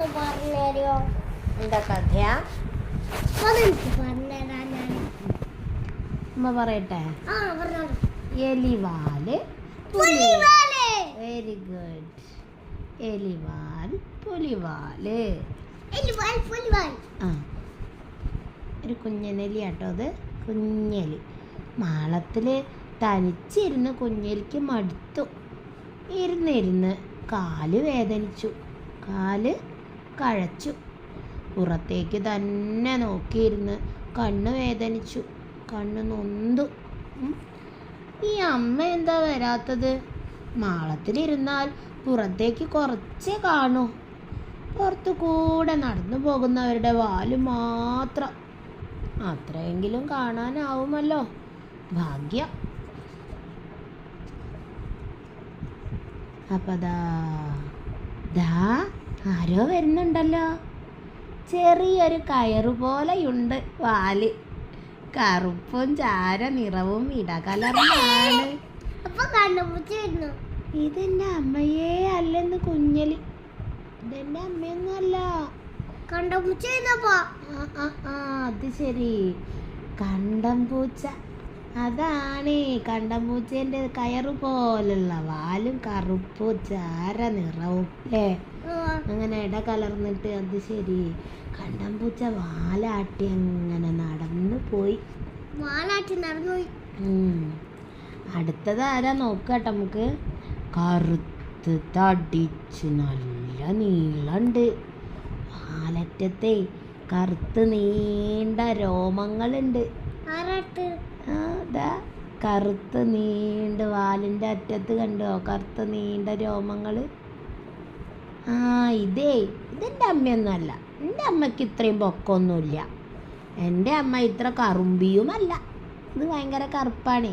എന്താ കഥയാ? അമ്മ പറയട്ടെ. എലിവാല് വെരി ഗുഡ്. എലിവാൽ പുലിവാല്. ആ ഒരു കുഞ്ഞനെലി കേട്ടോ. അത് കുഞ്ഞെലി മാളത്തില് തനിച്ചിരുന്ന് കുഞ്ഞെലിക്ക് മടുത്തു. ഇരുന്നിരുന്ന് കാല് വേദനിച്ചു, കാല് കഴച്ചു. പുറത്തേക്ക് തന്നെ നോക്കിയിരുന്ന് കണ്ണ് വേദനിച്ചു, കണ്ണ് നൊന്തു. ഈ അമ്മ എന്താ വരാത്തത്? മാളത്തിലിരുന്നാൽ പുറത്തേക്ക് കുറച്ചേ കാണൂ. പുറത്തു കൂടെ നടന്നു പോകുന്നവരുടെ വാല് മാത്രം. അത്രയെങ്കിലും കാണാനാവുമല്ലോ. ഭാഗ്യം. അപ്പൊ ദാ ആരോ വരുന്നുണ്ടല്ലോ. ചെറിയൊരു കയറു പോലെയുണ്ട് വാല്. കറുപ്പും ചാര നിറവും ഇടകലർന്നാണ്. ഇതെന്റെ അമ്മയേ അല്ലെന്ന് കുഞ്ഞലി. ഇതെന്റെ അമ്മയൊന്നും അല്ല. അത് ശരി, കണ്ടംപൂച്ച. അതാണ് കണ്ടംപൂച്ചേന്റെ കയറു പോലുള്ള വാലും കറുപ്പു ചാര നിറവും അല്ലേ? അങ്ങനെ ഇടകലർന്നിട്ട്. അത് ശരി, കണ്ടംപൂച്ച വാലാട്ടി അങ്ങനെ നടന്നു പോയി. അടുത്തത് ആരാ നോക്കട്ടെ നമുക്ക്. കറുത്ത് തടിച്ച് നല്ല നീളണ്ട്. വാലറ്റത്തെ കറുത്ത് നീണ്ട രോമങ്ങളുണ്ട്. കറുത്ത് നീണ്ട് വാലിൻ്റെ അറ്റത്ത് കണ്ടോ കറുത്ത് നീണ്ട രോമങ്ങള്. ഇതെൻ്റെ അമ്മയൊന്നുമല്ല. എൻ്റെ അമ്മയ്ക്ക് ഇത്രയും പൊക്കമൊന്നുമില്ല. എൻ്റെ അമ്മ ഇത്ര കറുമ്പിയുമല്ല. ഇത് ഭയങ്കര കറുപ്പാണ്.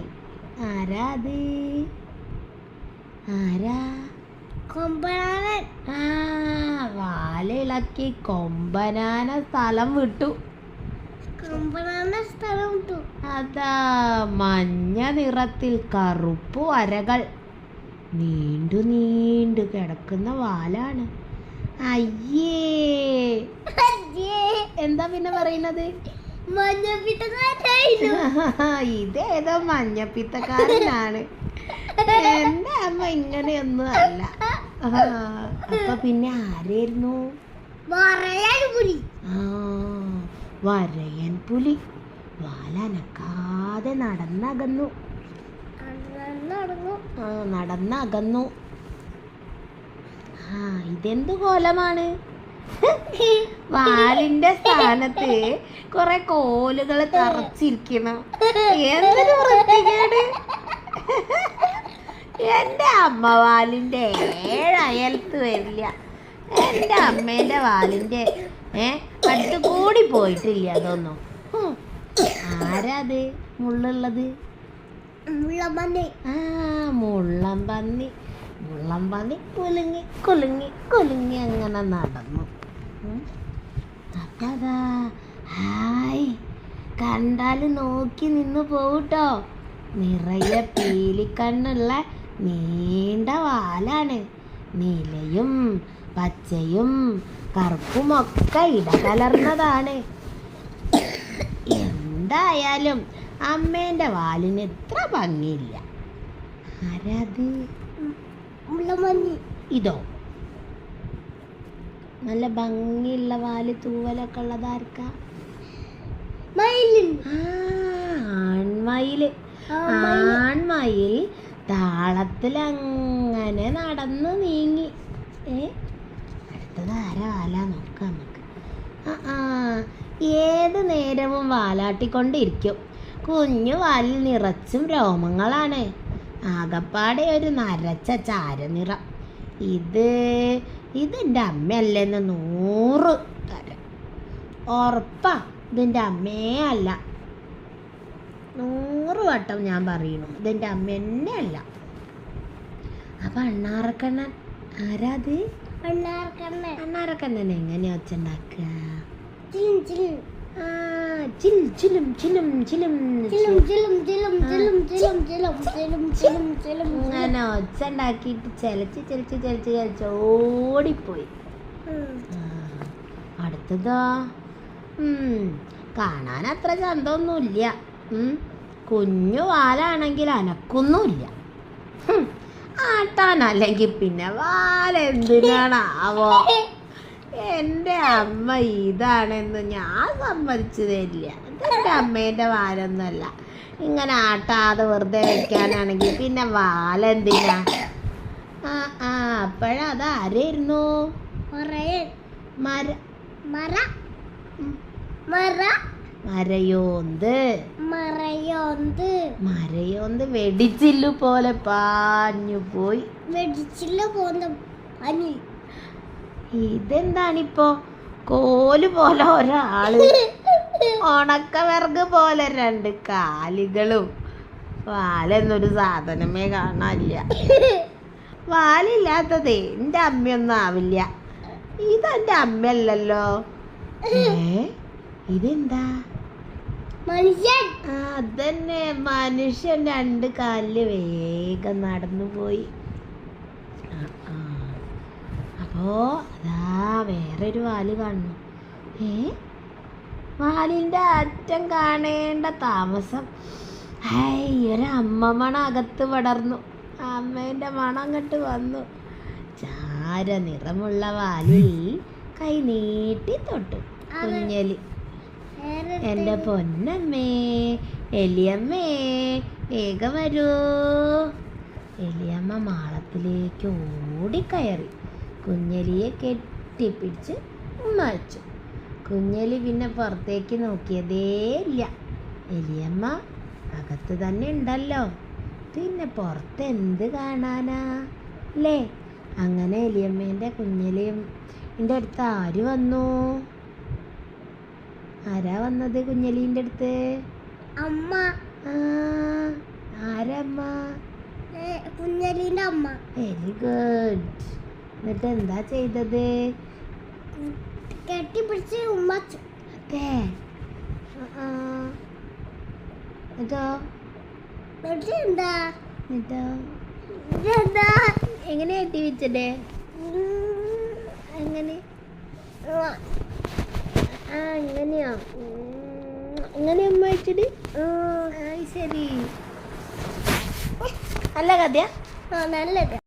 ആരാ അത്? ആരാ? കൊമ്പനാനൻ. വാലിളക്കി കൊമ്പനാന സ്ഥലം വിട്ടു. അതാ മഞ്ഞ നിറത്തിൽ കറുപ്പ് വരകൾ, നീണ്ടു നീണ്ടു കിടക്കുന്ന വാലാണ്. അയ്യേ, എന്താ പിന്നെ പറയുന്നത്? ഇതേതോ മഞ്ഞപ്പിത്തക്കാരനാണ്. എന്റെ അമ്മ ഇങ്ങനെയൊന്നും അല്ല. അപ്പൊ പിന്നെ ആരായിരുന്നു? വരയൻ പുലി. വാലനക്കാതെ നടന്നകന്നു. ഇതെന്ത് കോലമാണ്? വാലിന്റെ സ്ഥാനത്ത് കുറെ കോലുകൾ തറച്ചിരിക്കണം. എന്തൊരു വൃത്തികേട്. എൻ്റെ അമ്മ വാലിന്റെ ഏഴയലത്ത് വരില്ല. എൻ്റെ അമ്മേന്റെ വാലിന്റെ അടുത്ത് കൂടി പോയിട്ടില്ല അതൊന്നും. ആരാത് മുള്ളുള്ളത്? മുള്ളംപന്നി കുലുങ്ങി കുലുങ്ങി കുലുങ്ങി അങ്ങനെ നടന്നു. അപ്പൊ ഹായ് കണ്ടാല് നോക്കി നിന്ന് പോട്ടോ. നിറയെ പീലിക്കണ്ണുള്ള നീണ്ട വാലാണ്. നീലയും പച്ചയും കറുപ്പുമൊക്കെ ഇടകലർന്നതാണ്. എന്തായാലും അമ്മേന്റെ വാലിന് എത്ര ഭംഗിയില്ല. ആരാത്? ഇതോ? നല്ല ഭംഗിയുള്ള വാല് തൂവലൊക്കെ ഉള്ളതാർക്കാ? ആൺമയില്. ആൺമയിൽ താളത്തിലങ്ങനെ നടന്നു നീങ്ങി. അടുത്തത് ആരാ വാലാ നോക്കാം നമുക്ക്. ഏത് നേരവും വാലാട്ടിക്കൊണ്ടിരിക്കും. കുഞ്ഞു വാലിൽ നിറച്ചും രോമങ്ങളാണ്. ആകപ്പാടെ ഒരു നരച്ച ചാരനിറം. ഇതെൻ്റെ അമ്മയല്ലെന്ന് 100 തരം ഉറപ്പാ. ഇതെൻ്റെ അമ്മയേ അല്ല. 100 വട്ടം ഞാൻ പറയണു ഇതെൻ്റെ അമ്മ എന്നെ അല്ല. അപ്പൊ അണ്ണാറക്കണ്ണൻ ആരാത്? അണ്ണാറക്കണ്ണൻ എങ്ങനെയാ ഒച്ചുണ്ടാക്കുക? അങ്ങനെ ഒച്ച ഉണ്ടാക്കിയിട്ട് ചലച്ച് ഓടിപ്പോയി. അടുത്തതോ കാണാൻ അത്ര ചന്തമൊന്നുമില്ല. കുഞ്ഞു വാലാണെങ്കിൽ അനക്കൊന്നുമില്ല. ആട്ടാനല്ലെങ്കിൽ പിന്നെ വാലെന്തിനാണാവോ? എൻ്റെ അമ്മ ഇതാണെന്ന് ഞാൻ സമ്മതിച്ചു തരില്ല. ഇതെൻ്റെ അമ്മേൻ്റെ വാലൊന്നുമല്ല. ഇങ്ങനെ ആട്ടാതെ വെറുതെ വെക്കാനാണെങ്കിൽ പിന്നെ വാലെന്തിനാ? അപ്പോഴതാരായിരുന്നു? മരയോന്ത് വെടിച്ചില്ലു പോലെ പാഞ്ഞു പോയി. ഇതെന്താണിപ്പോ കോല് പോലെ ഒരാള്, ഉണക്കവിറക് പോലെ 2 കാലുകളും. വാലെന്നൊരു സാധനമേ കാണാനില്ല. വാലില്ലാത്തതേ എൻ്റെ അമ്മയൊന്നും ആവില്ല. ഇതെൻ്റെ അമ്മയല്ലല്ലോ. ഇതെന്താ? മനുഷ്യൻ. അതന്നെ, മനുഷ്യൻ 2 കാലില് വേഗം നടന്നു പോയി. അപ്പോ അതാ വേറൊരു വാല് കാണുന്നു. വാലിൻ്റെ അറ്റം കാണേണ്ട താമസം. ഒരമ്മ മണം അകത്ത് പടർന്നു. അമ്മേൻ്റെ മണം അങ്ങോട്ട് വന്നു. ചാര നിറമുള്ള വാലിൽ കൈ നീട്ടി തൊട്ടു കുഞ്ഞലി. എൻ്റെ പൊന്നമ്മേ, എലിയമ്മേ, വേഗം വരൂ. എലിയമ്മ മാളത്തിലേക്ക് ഓടിക്കയറി കുഞ്ഞലിയെ കെട്ടിപ്പിടിച്ച് ഉമ്മച്ചു. കുഞ്ഞലി പിന്നെ പുറത്തേക്ക് നോക്കിയതേ ഇല്ല. എലിയമ്മ അകത്ത് തന്നെ ഉണ്ടല്ലോ, പിന്നെ പുറത്ത് എന്ത് കാണാനാ അല്ലേ? അങ്ങനെ എലിയമ്മേൻ്റെ കുഞ്ഞലിയും എൻ്റെ അടുത്ത് ആര് വന്നു? ആരാ വന്നത് കുഞ്ഞലീൻ്റെ അടുത്ത്? അമ്മ. ആരമ്മ? കുഞ്ഞലീൻ്റെ അമ്മ. Very good. എന്നിട്ട് എന്താ ചെയ്തത്? കെട്ടിപ്പിടിച്ച് ഉമ്മച്ചു. അതെ. എങ്ങനെ കെട്ടി വെച്ചതേ? എങ്ങനെ? അങ്ങനെയോ? അങ്ങനെ അമ്മ വെച്ചത്? ശരി. നല്ല കഥയാ. നല്ലത്.